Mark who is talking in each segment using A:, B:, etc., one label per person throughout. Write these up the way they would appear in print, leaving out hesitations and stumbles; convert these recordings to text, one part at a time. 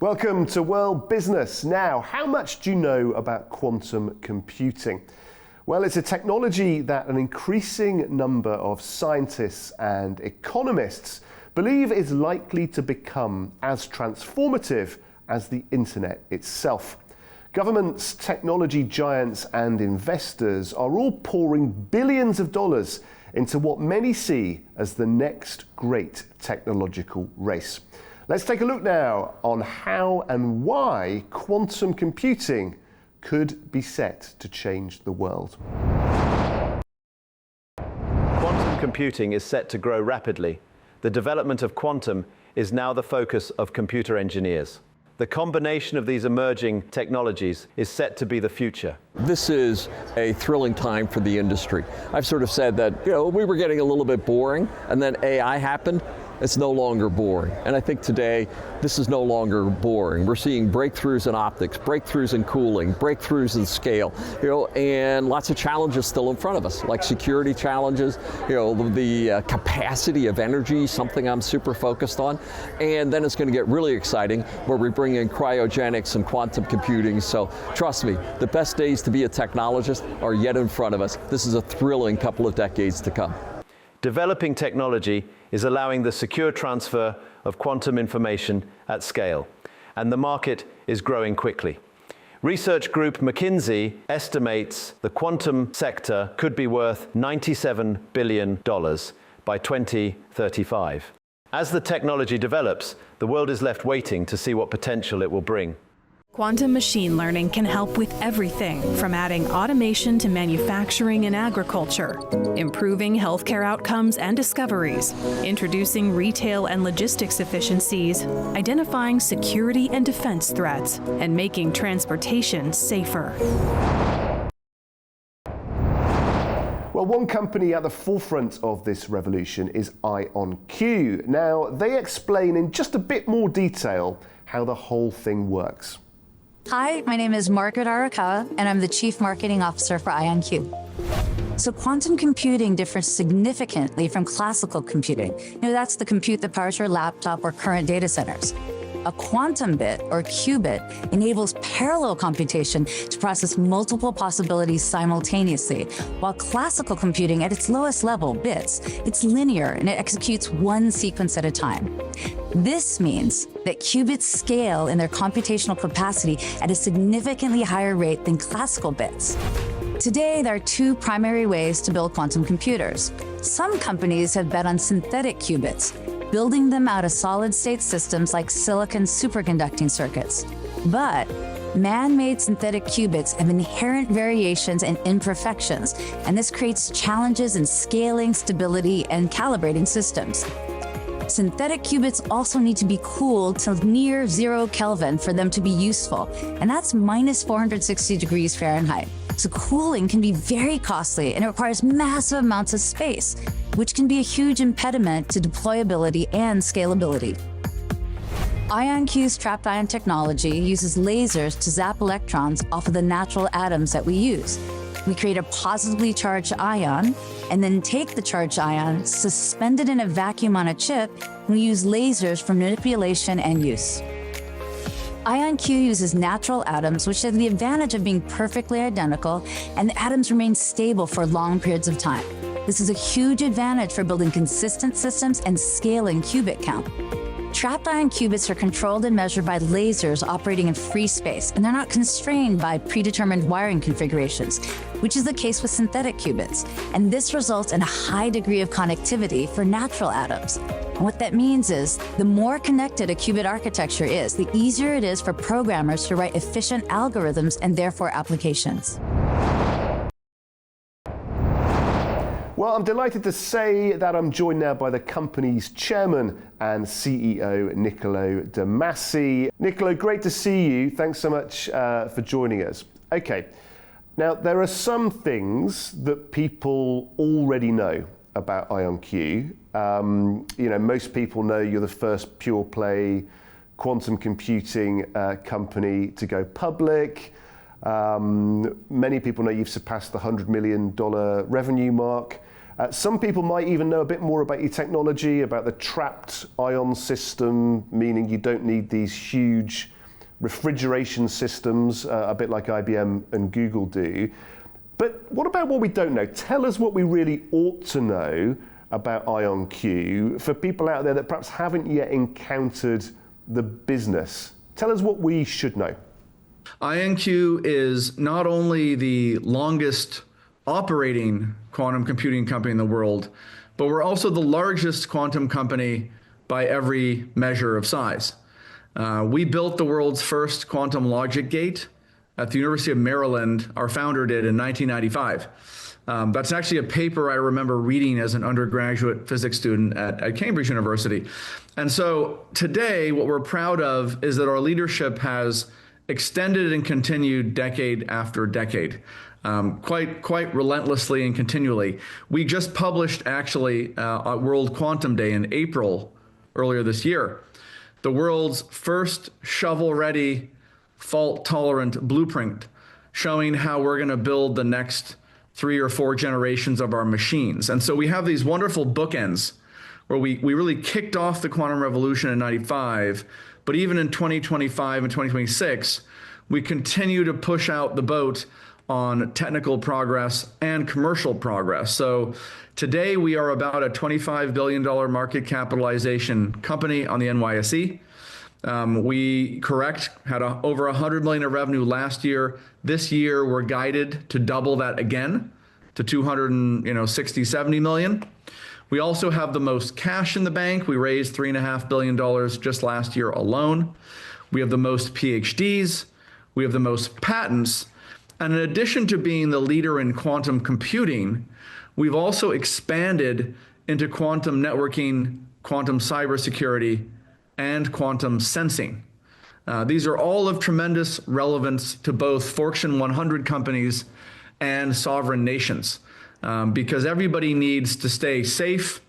A: Welcome to World Business. Now, how much do you know about quantum computing? Well, it's a technology that an increasing number of scientists and economists believe is likely to become as transformative as the internet itself. Governments, technology giants, and investors are all pouring billions of dollars into what many see as the next great technological race. Let's take a look now on how and why quantum computing could be set to change the world.
B: Quantum computing is set to grow rapidly. The development of quantum is now the focus of computer engineers. The combination of these emerging technologies is set to be the future.
C: This is a thrilling time for the industry. I've sort of said that, we were getting a little bit boring, and then AI happened. It's no longer boring. And I think today, this is no longer boring. We're seeing breakthroughs in optics, breakthroughs in cooling, breakthroughs in scale, and lots of challenges still in front of us, like security challenges, the capacity of energy, something I'm super focused on. And then it's going to get really exciting where we bring in cryogenics and quantum computing. So trust me, the best days to be a technologist are yet in front of us. This is a thrilling couple of decades to come.
B: Developing technology is allowing the secure transfer of quantum information at scale, and the market is growing quickly. Research group McKinsey estimates the quantum sector could be worth $97 billion by 2035. As the technology develops, the world is left waiting to see what potential it will bring.
D: Quantum machine learning can help with everything from adding automation to manufacturing and agriculture, improving healthcare outcomes and discoveries, introducing retail and logistics efficiencies, identifying security and defense threats, and making transportation safer.
A: Well, one company at the forefront of this revolution is IonQ. Now, they explain in just a bit more detail how the whole thing works.
E: Hi, my name is Margaret Arakawa, and I'm the Chief Marketing Officer for IonQ. So quantum computing differs significantly from classical computing. That's the compute that powers your laptop or current data centers. A quantum bit, or qubit, enables parallel computation to process multiple possibilities simultaneously, while classical computing, at its lowest level, bits, it's linear and it executes one sequence at a time. This means that qubits scale in their computational capacity at a significantly higher rate than classical bits. Today, there are two primary ways to build quantum computers. Some companies have bet on synthetic qubits, building them out of solid-state systems like silicon superconducting circuits. But man-made synthetic qubits have inherent variations and imperfections, and this creates challenges in scaling, stability, and calibrating systems. Synthetic qubits also need to be cooled to near 0 Kelvin for them to be useful, and that's minus 460 degrees Fahrenheit. So cooling can be very costly and it requires massive amounts of space, which can be a huge impediment to deployability and scalability. IonQ's trapped ion technology uses lasers to zap electrons off of the natural atoms that we use. We create a positively charged ion and then take the charged ion, suspend it in a vacuum on a chip, and we use lasers for manipulation and use. IonQ uses natural atoms, which have the advantage of being perfectly identical, and the atoms remain stable for long periods of time. This is a huge advantage for building consistent systems and scaling qubit count. Trapped ion qubits are controlled and measured by lasers operating in free space, and they're not constrained by predetermined wiring configurations, which is the case with synthetic qubits. And this results in a high degree of connectivity for natural atoms. And what that means is, the more connected a qubit architecture is, the easier it is for programmers to write efficient algorithms and therefore applications.
A: Well, I'm delighted to say that I'm joined now by the company's chairman and CEO, Niccolo de Masi. Niccolo, great to see you. Thanks so much for joining us. Okay, now there are some things that people already know about IonQ. Most people know you're the first pure play quantum computing company to go public. Many people know you've surpassed the $100 million revenue mark. Some people might even know a bit more about your technology, about the trapped ion system, meaning you don't need these huge refrigeration systems, a bit like IBM and Google do. But what about what we don't know? Tell us what we really ought to know about IonQ for people out there that perhaps haven't yet encountered the business. Tell us what we should know.
F: IonQ is not only the longest operating quantum computing company in the world, but we're also the largest quantum company by every measure of size. We built the world's first quantum logic gate at the University of Maryland. Our founder did in 1995. That's actually a paper I remember reading as an undergraduate physics student at Cambridge University. And so today, what we're proud of is that our leadership has extended and continued decade after decade, quite relentlessly and continually. We just published actually at World Quantum Day in April earlier this year, the world's first shovel-ready, fault-tolerant blueprint showing how we're going to build the next 3 or 4 generations of our machines. And so we have these wonderful bookends where we really kicked off the quantum revolution in 95, but even in 2025 and 2026, we continue to push out the boat on technical progress and commercial progress. So today we are about a $25 billion market capitalization company on the NYSE. We had over 100 million of revenue last year. This year we're guided to double that again to 260, 70 million. We also have the most cash in the bank. We raised $3.5 billion just last year alone. We have the most PhDs. We have the most patents. And in addition to being the leader in quantum computing, we've also expanded into quantum networking, quantum cybersecurity, and quantum sensing. These are all of tremendous relevance to both Fortune 100 companies and sovereign nations, because everybody needs to stay safe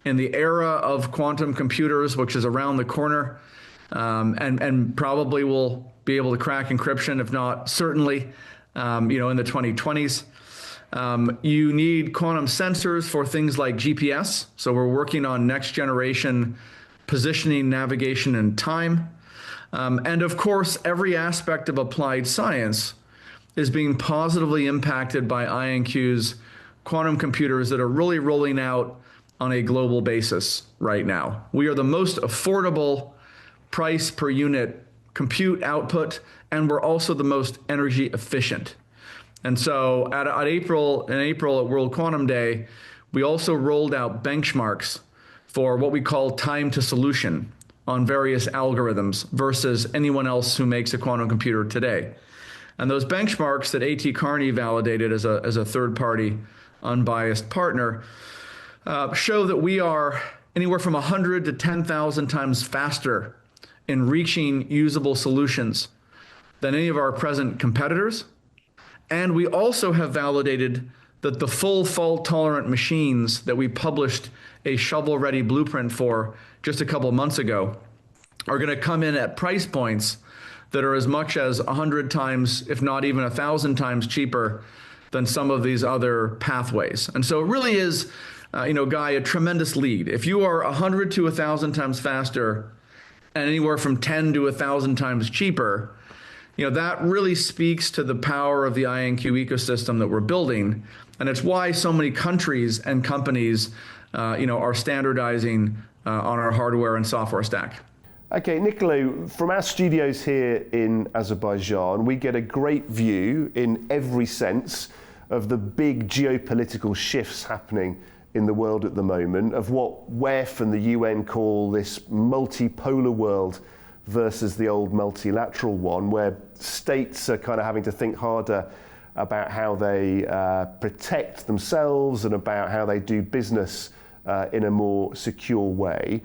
F: in the era of quantum computers, which is around the corner, and probably will be able to crack encryption, if not certainly, in the 2020s. You need quantum sensors for things like GPS. So we're working on next generation positioning, navigation, and time. And of course, every aspect of applied science is being positively impacted by IonQ's quantum computers that are really rolling out on a global basis right now. We are the most affordable price per unit compute output, and we're also the most energy efficient. And so in April at World Quantum Day, we also rolled out benchmarks for what we call time to solution on various algorithms versus anyone else who makes a quantum computer today. And those benchmarks that A.T. Kearney validated as a third-party unbiased partner show that we are anywhere from 100 to 10,000 times faster in reaching usable solutions than any of our present competitors. And we also have validated that the full fault-tolerant machines that we published a shovel-ready blueprint for just a couple of months ago are going to come in at price points that are as much as 100 times, if not even 1,000 times cheaper than some of these other pathways. And so it really is, Guy, a tremendous lead. If you are 100 to 1,000 times faster and anywhere from 10 to 1,000 times cheaper, that really speaks to the power of the IonQ ecosystem that we're building. And it's why so many countries and companies, are standardizing on our hardware and software stack.
A: Okay, Niccolo, from our studios here in Azerbaijan, we get a great view in every sense of the big geopolitical shifts happening in the world at the moment, of what WEF and the UN call this multipolar world versus the old multilateral one, where states are kind of having to think harder about how they protect themselves and about how they do business in a more secure way.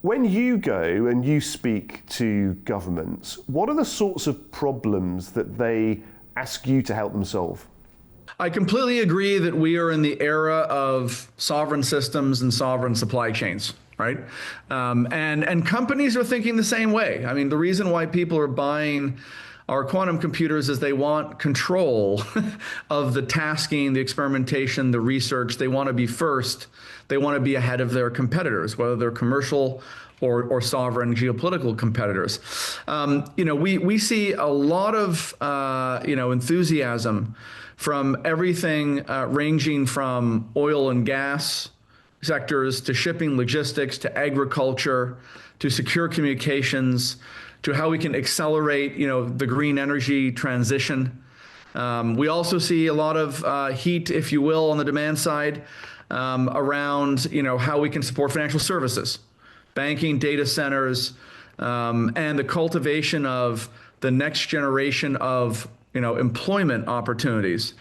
A: When you go and you speak to governments, what are the sorts of problems that they ask you to help them solve?
F: I completely agree that we are in the era of sovereign systems and sovereign supply chains, right? And companies are thinking the same way. I mean, the reason why people are buying our quantum computers is they want control of the tasking, the experimentation, the research. They want to be first. They want to be ahead of their competitors, whether they're commercial or sovereign geopolitical competitors. We see a lot of enthusiasm from everything ranging from oil and gas sectors to shipping, logistics, to agriculture, to secure communications, to how we can accelerate, the green energy transition. We also see a lot of heat, if you will, on the demand side around, how we can support financial services, banking, data centers, and the cultivation of the next generation of, employment opportunities.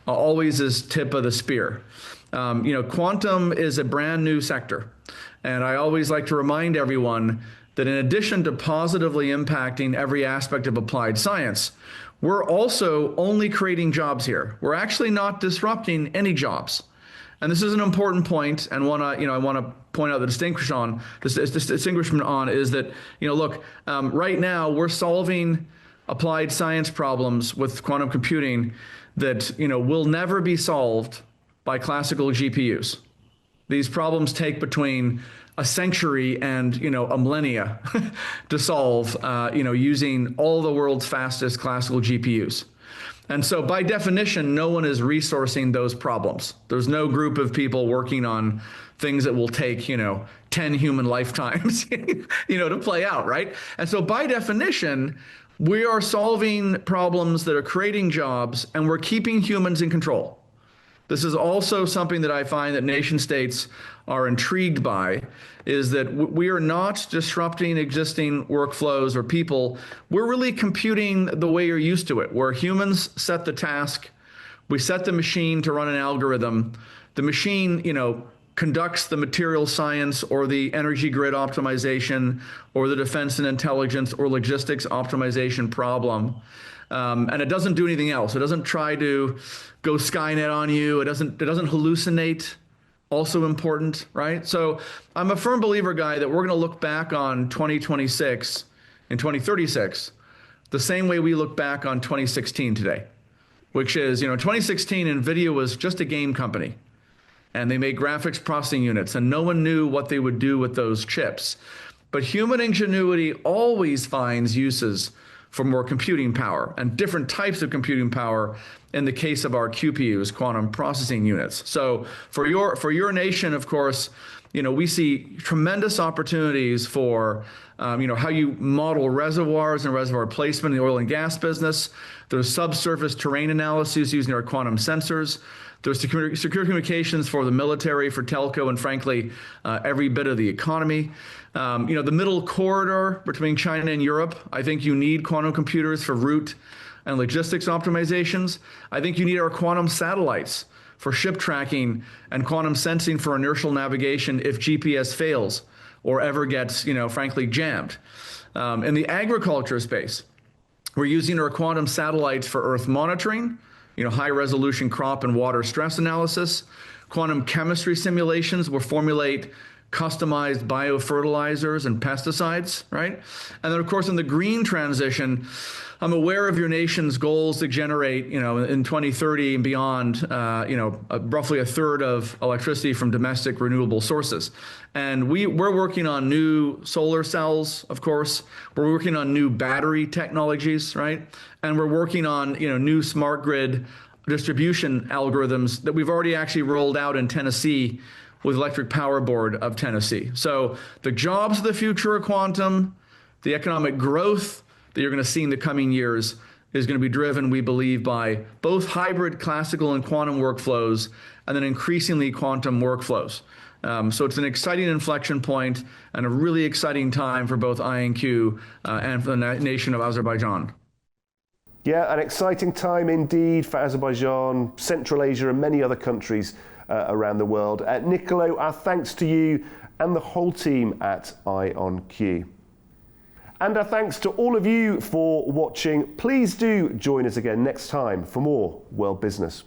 F: Always is tip of the spear. Quantum is a brand new sector. And I always like to remind everyone that in addition to positively impacting every aspect of applied science, we're also only creating jobs here. We're actually not disrupting any jobs. And this is an important point, and I want to point out the distinguishment on is that, right now we're solving applied science problems with quantum computing that, will never be solved by classical GPUs. These problems take between a century and, a millennia to solve, using all the world's fastest classical GPUs. And so by definition, no one is resourcing those problems. There's no group of people working on things that will take, 10 human lifetimes, to play out, right? And so by definition, we are solving problems that are creating jobs, and we're keeping humans in control. This is also something that I find that nation states are intrigued by, is that we are not disrupting existing workflows or people. We're really computing the way you're used to it, where humans set the task, we set the machine to run an algorithm, the machine, conducts the material science or the energy grid optimization or the defense and intelligence or logistics optimization problem. And it doesn't do anything else. It doesn't try to go Skynet on you. It doesn't hallucinate. Also important, right? So I'm a firm believer, Guy, that we're going to look back on 2026 and 2036 the same way we look back on 2016 today, which is, 2016, NVIDIA was just a game company, and they made graphics processing units, and no one knew what they would do with those chips. But human ingenuity always finds uses for more computing power and different types of computing power in the case of our QPUs, quantum processing units. So for your nation, of course, we see tremendous opportunities for how you model reservoirs and reservoir placement in the oil and gas business. There's subsurface terrain analysis using our quantum sensors. There's secure communications for the military, for telco, and frankly, every bit of the economy. The middle corridor between China and Europe, I think you need quantum computers for route and logistics optimizations. I think you need our quantum satellites for ship tracking and quantum sensing for inertial navigation if GPS fails or ever gets, frankly, jammed. In the agriculture space, we're using our quantum satellites for Earth monitoring, high resolution crop and water stress analysis. Quantum chemistry simulations will formulate customized biofertilizers and pesticides, right? And then, of course, in the green transition, I'm aware of your nation's goals to generate, in 2030 and beyond, roughly a third of electricity from domestic renewable sources. And we're working on new solar cells, of course. We're working on new battery technologies, right? And we're working on, new smart grid distribution algorithms that we've already actually rolled out in Tennessee with Electric Power Board of Tennessee. So the jobs of the future of quantum, the economic growth that you're going to see in the coming years is going to be driven, we believe, by both hybrid classical and quantum workflows, and then increasingly quantum workflows. So it's an exciting inflection point and a really exciting time for both IonQ and for the nation of Azerbaijan.
A: Yeah, an exciting time indeed for Azerbaijan, Central Asia, and many other countries around the world. Niccolo, our thanks to you and the whole team at IonQ. And our thanks to all of you for watching. Please do join us again next time for more World Business.